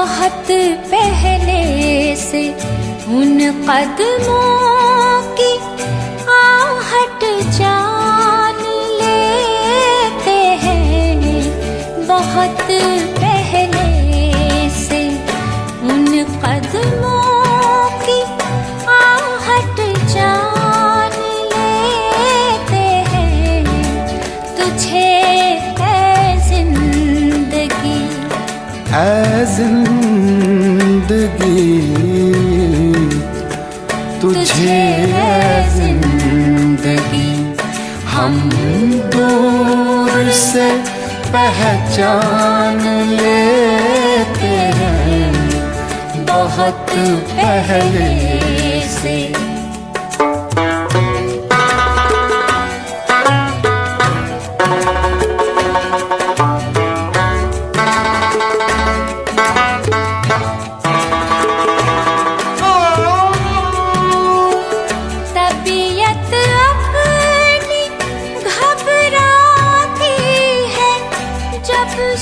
बहुत पहले से उन कदमों की आहट जान लेते हैं। बहुत पहले से उन कदमों की आहट जान लेते हैं। तुझे ऐ जिंदगी तुझे जिंदगी हम दूर से पहचान लेते हैं। बहुत पहले से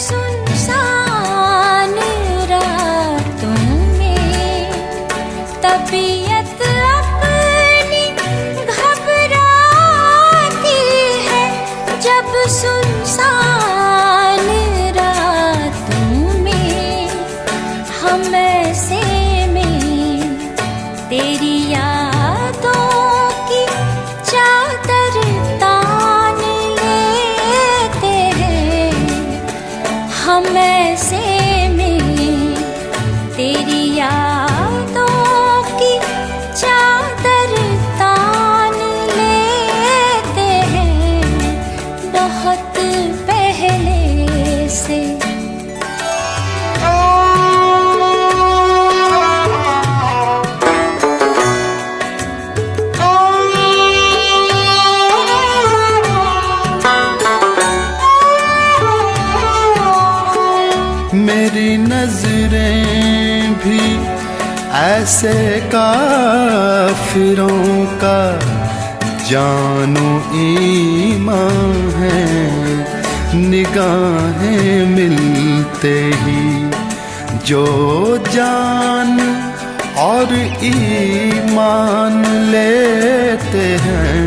सुनसान रातों में तबीयत अपनी घबराती है। जब सुनसान रातों में हम ऐसे में तेरी यादों की चादर तान लेते हैं। हम ऐसे में तेरी यादों की चादर तान लेते हैं। बहुत पहले से मेरी नजरें भी ऐसे काफिरों का जानो ईमान है। निगाहें मिलते ही जो जान और ईमान लेते हैं।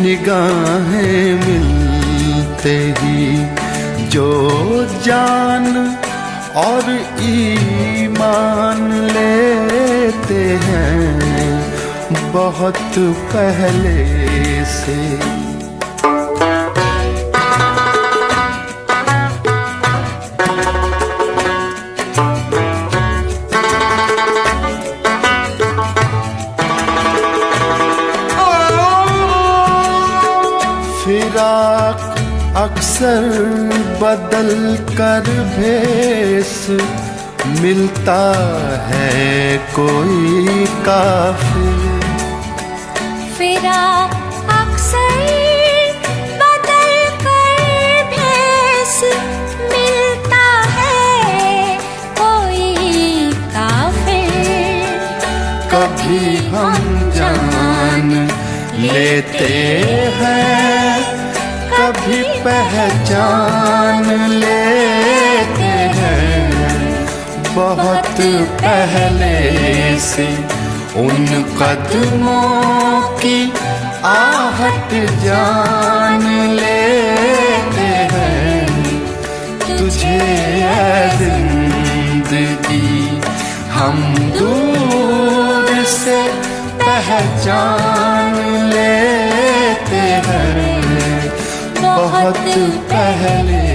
निगाहें मिलते ही जो जान और ईमान लेते हैं। बहुत पहले से फिराक अक्सर बदल कर भेस मिलता है कोई काफिर। फिराक अक्सर बदल कर भेस मिलता है कोई काफिर। कभी हम जान लेते हैं, कभी पहचान लेते हैं। बहुत पहले से उन कदमों की आहट जान लेते हैं। तुझे ऐ जिंदगी हम दूर से पहचान लेते हैं। बहुत पहले